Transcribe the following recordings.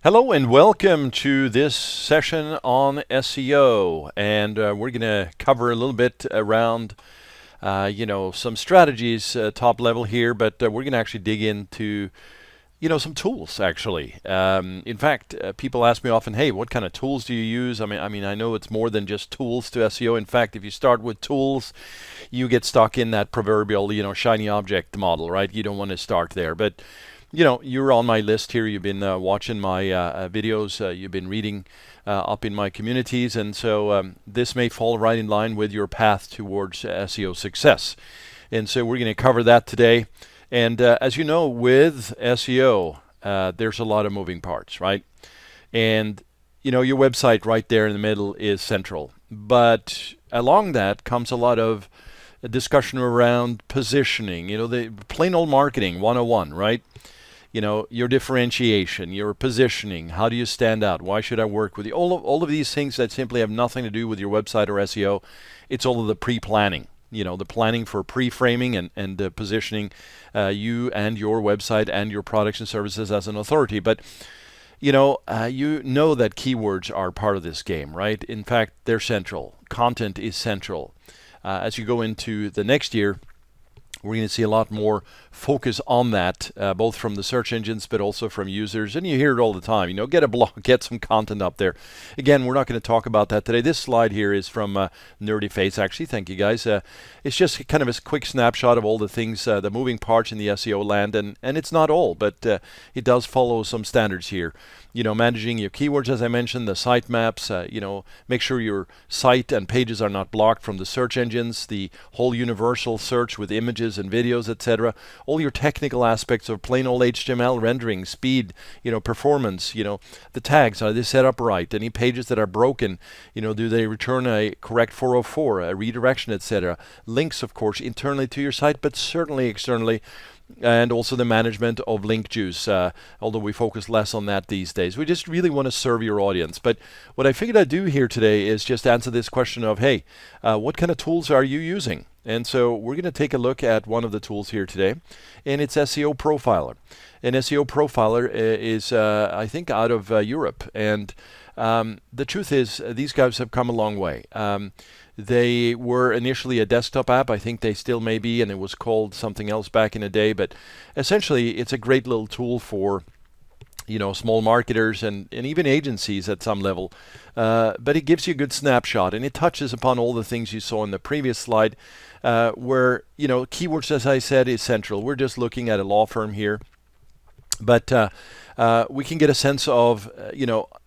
Hello and welcome to this session on SEO, and we're going to cover a little bit around, some strategies, top level here, but we're going to actually dig into, some tools actually. In fact, people ask me often, "Hey, what kind of tools do you use?" I know it's more than just tools to SEO. In fact, if you start with tools, you get stuck in that proverbial, shiny object model, right? You don't want to start there, but you're on my list here. You've been watching my videos. You've been reading up in my communities. And so this may fall right in line with your path towards SEO success. And so we're going to cover that today. And as you know, with SEO, there's a lot of moving parts, right? And, your website right there in the middle is central. But along that comes a lot of discussion around positioning, the plain old marketing 101, right? Your differentiation, your positioning, how do you stand out? Why should I work with you? All of these things that simply have nothing to do with your website or SEO. It's all of the pre-planning, the planning for pre-framing and positioning you and your website and your products and services as an authority. But you know that keywords are part of this game, right? In fact, they're central. Content is central. As you go into the next year, we're going to see a lot more focus on that, both from the search engines, but also from users. And you hear it all the time. Get a blog, get some content up there. Again, we're not going to talk about that today. This slide here is from Nerdy Face, actually. Thank you, guys. It's just kind of a quick snapshot of all the things, the moving parts in the SEO land. And it's not all, but it does follow some standards here. Managing your keywords, as I mentioned, the sitemaps, make sure your site and pages are not blocked from the search engines, the whole universal search with images and videos, etc. All your technical aspects of plain old HTML rendering, speed, performance, the tags, are they set up right? Any pages that are broken, do they return a correct 404, a redirection, etc. Links, of course, internally to your site, but certainly externally. And also the management of link juice, although we focus less on that these days. We just really want to serve your audience. But what I figured I'd do here today is just answer this question of, hey, what kind of tools are you using? And so we're going to take a look at one of the tools here today, and it's SEO Profiler. And SEO Profiler is, I think, out of Europe. And the truth is, these guys have come a long way. They were initially a desktop app. I think they still may be, and it was called something else back in the day. But essentially, it's a great little tool for small marketers and even agencies at some level. But it gives you a good snapshot, and it touches upon all the things you saw in the previous slide, where keywords, as I said, is central. We're just looking at a law firm here, but we can get a sense of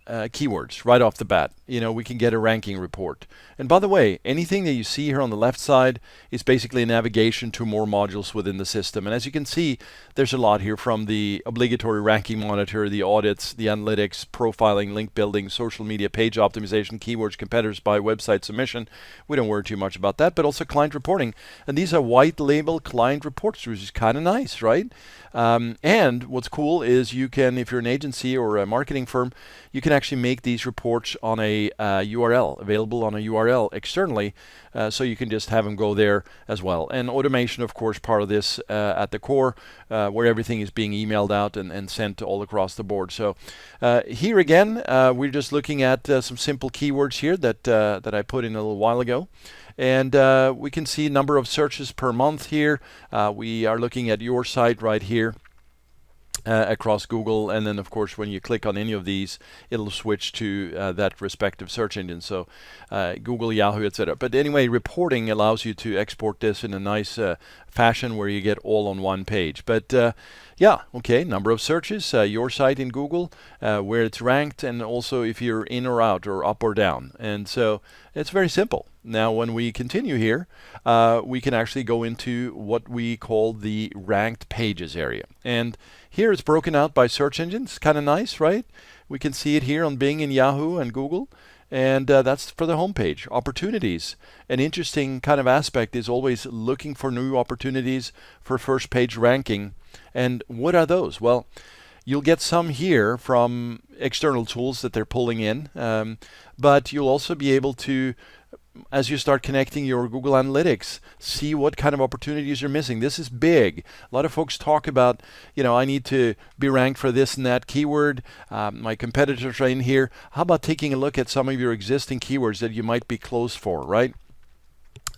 keywords right off the bat. We can get a ranking report. And by the way, anything that you see here on the left side is basically a navigation to more modules within the system. And as you can see, there's a lot here, from the obligatory ranking monitor, the audits, the analytics, profiling, link building, social media, page optimization, keywords, competitors by website submission. We don't worry too much about that, but also client reporting. And these are white label client reports, which is kind of nice, right? And what's cool is you can, if you're an agency or a marketing firm, you can actually make these reports on a URL, available on a URL externally, so you can just have them go there as well. And automation, of course, part of this at the core, where everything is being emailed out and sent all across the board. So here again, we're just looking at some simple keywords here that I put in a little while ago. And we can see number of searches per month here. We are looking at your site right here. Across Google, and then of course when you click on any of these, it'll switch to that respective search engine, so Google, Yahoo, etc. But anyway, reporting allows you to export this in a nice fashion where you get all on one page. But yeah, okay, number of searches, your site in Google, where it's ranked, and also if you're in or out or up or down. And so it's very simple. Now when we continue here, we can actually go into what we call the ranked pages area. And here it's broken out by search engines. Kind of nice, right? We can see it here on Bing and Yahoo and Google. And that's for the homepage. Opportunities. An interesting kind of aspect is always looking for new opportunities for first page ranking. And what are those? Well, you'll get some here from external tools that they're pulling in, but you'll also be able to as you start connecting your Google Analytics, see what kind of opportunities you're missing. This is big. A lot of folks talk about, I need to be ranked for this and that keyword. My competitors are in here. How about taking a look at some of your existing keywords that you might be close for, right?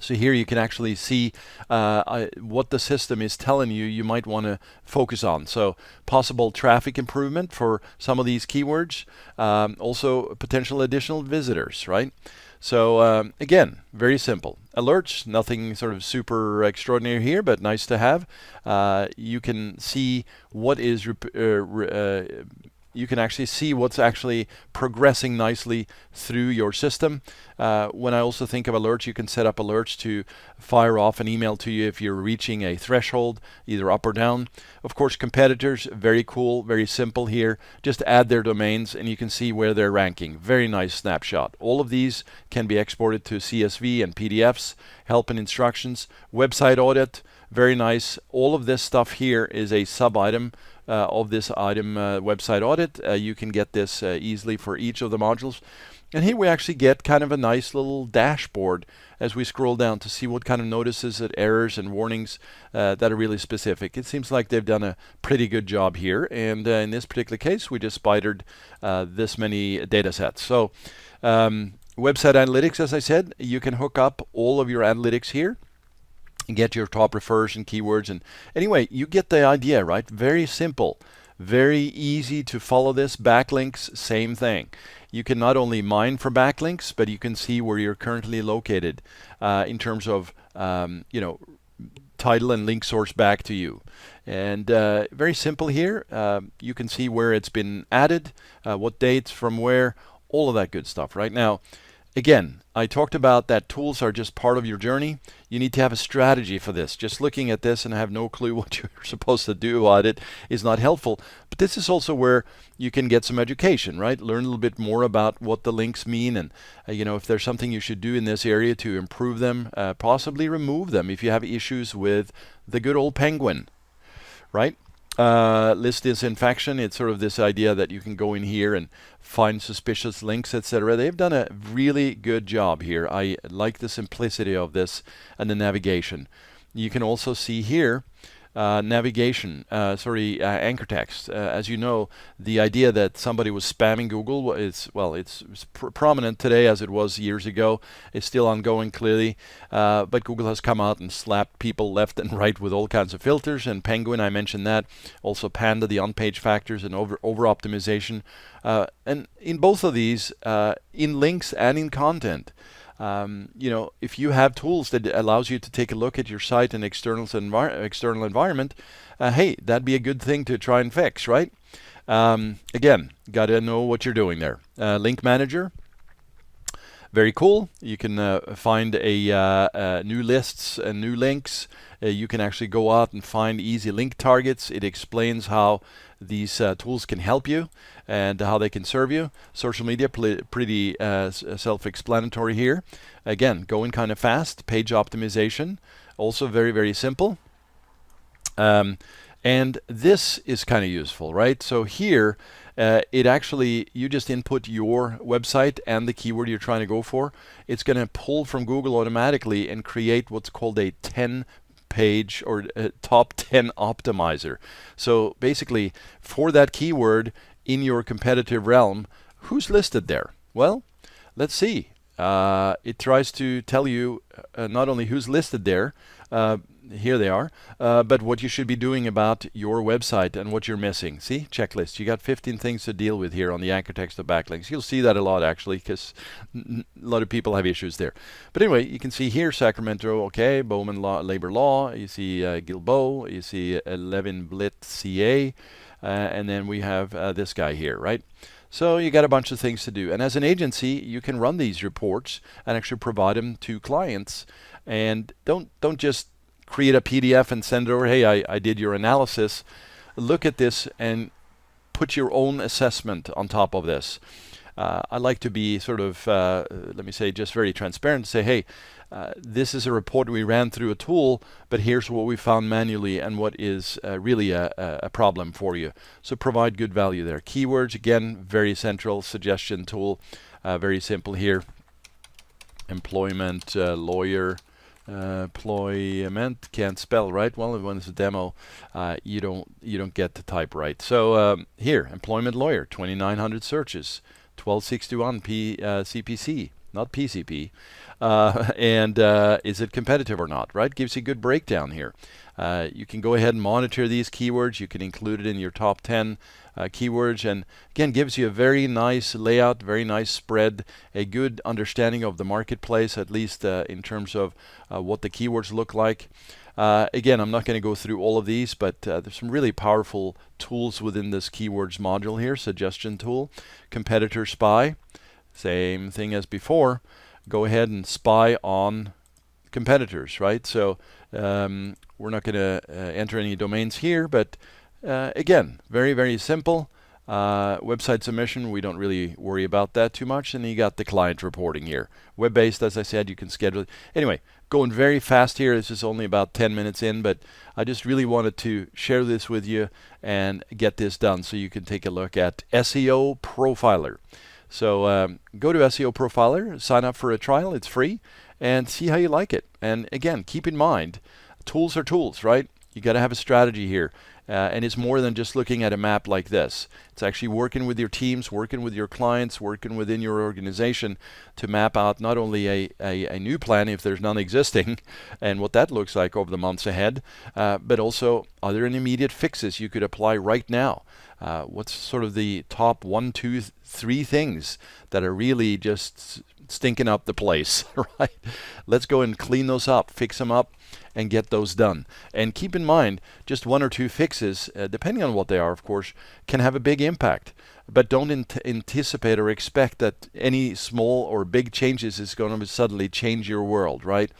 So here you can actually see what the system is telling you might want to focus on. So possible traffic improvement for some of these keywords, also potential additional visitors, right? So again, very simple. Alerts, nothing sort of super extraordinary here, but nice to have. You can see what is you can actually see what's actually progressing nicely through your system. When I also think of alerts, you can set up alerts to fire off an email to you if you're reaching a threshold, either up or down. Of course, competitors, very cool, very simple here. Just add their domains and you can see where they're ranking. Very nice snapshot. All of these can be exported to CSV and PDFs, help and instructions, website audit, very nice. All of this stuff here is a sub-item of this item website audit. You can get this easily for each of the modules. And here we actually get kind of a nice little dashboard as we scroll down to see what kind of notices and errors and warnings that are really specific. It seems like they've done a pretty good job here. And in this particular case, we just spidered this many data sets. So website analytics, as I said, you can hook up all of your analytics here. Get your top refers and keywords, and anyway, you get the idea, right? Very simple, very easy to follow this. Backlinks, same thing. You can not only mine for backlinks, but you can see where you're currently located in terms of title and link source back to you. And very simple here. You can see where it's been added, what dates, from where, all of that good stuff. Right now, again, I talked about that tools are just part of your journey. You need to have a strategy for this. Just looking at this and have no clue what you're supposed to do about it is not helpful. But this is also where you can get some education, right? Learn a little bit more about what the links mean, and if there's something you should do in this area to improve them, possibly remove them if you have issues with the good old penguin, right? List disinfection. It's sort of this idea that you can go in here and find suspicious links, etc. They've done a really good job here. I like the simplicity of this and the navigation. You can also see here navigation, anchor text. As you know, the idea that somebody was spamming Google is, it's prominent today as it was years ago. It's still ongoing, clearly, but Google has come out and slapped people left and right with all kinds of filters. And Penguin, I mentioned that. Also Panda, the on-page factors and over-optimization. And in both of these, in links and in content, if you have tools that allows you to take a look at your site and external environment, hey, that'd be a good thing to try and fix, right? Again, got to know what you're doing there. Link Manager, very cool. You can find a new lists and new links. You can actually go out and find easy link targets. It explains how these tools can help you and how they can serve you. Social media, pretty self-explanatory here. Again, going kind of fast. Page optimization, also very, very simple. And this is kind of useful, right? So here, it actually, you just input your website and the keyword you're trying to go for. It's going to pull from Google automatically and create what's called a 10-page or top 10 optimizer. So basically, for that keyword in your competitive realm, who's listed there? Well, let's see. It tries to tell you not only who's listed there, here they are, but what you should be doing about your website and what you're missing. See, checklist. You got 15 things to deal with here on the anchor text of backlinks. You'll see that a lot, actually, because a lot of people have issues there. But anyway, you can see here Sacramento, okay, Bowman Law, Labor Law. You see Gilboa. You see 11 Blit CA, and then we have this guy here, right? So you got a bunch of things to do. And as an agency, you can run these reports and actually provide them to clients. And don't just create a PDF and send it over. Hey, I did your analysis. Look at this and put your own assessment on top of this. I like to be sort of, let me say, just very transparent. Say, hey, this is a report we ran through a tool, but here's what we found manually and what is really a problem for you. So provide good value there. Keywords, again, very central suggestion tool. Very simple here. employment lawyer. Employment can't spell, right? Well, when it's a demo, you don't get to type right. So here, employment lawyer, 2,900 searches, 1261 CPC, not PCP, and is it competitive or not? Right? Gives you a good breakdown here. You can go ahead and monitor these keywords. You can include it in your top 10 keywords, and again, gives you a very nice layout, very nice spread, a good understanding of the marketplace, at least in terms of what the keywords look like. Again, I'm not going to go through all of these, but there's some really powerful tools within this keywords module here. Suggestion tool, competitor spy, same thing as before. Go ahead and spy on competitors, right? So we're not going to enter any domains here, but again, very, very simple. Website submission, we don't really worry about that too much. And you got the client reporting here. Web-based, as I said, you can schedule it. Anyway, going very fast here. This is only about 10 minutes in, but I just really wanted to share this with you and get this done so you can take a look at SEO Profiler. So go to SEO Profiler, sign up for a trial. It's free, and see how you like it. And again, keep in mind, tools are tools, right? You got to have a strategy here. And it's more than just looking at a map like this. It's actually working with your teams, working with your clients, working within your organization to map out not only a new plan if there's none existing and what that looks like over the months ahead, but also are there any immediate fixes you could apply right now? What's sort of the top 1, 2, 3 things that are really just stinking up the place, right? Let's go and clean those up, fix them up, and get those done. And keep in mind, just 1 or 2 fixes, depending on what they are, of course, can have a big impact. But don't anticipate or expect that any small or big changes is going to suddenly change your world, right?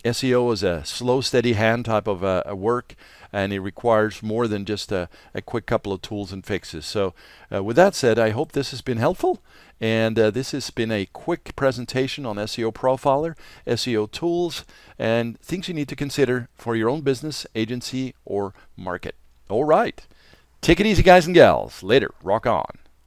SEO is a slow, steady hand type of a work, and it requires more than just a quick couple of tools and fixes. So with that said, I hope this has been helpful. And this has been a quick presentation on SEO Profiler, SEO tools, and things you need to consider for your own business, agency, or market. All right. Take it easy, guys and gals. Later. Rock on.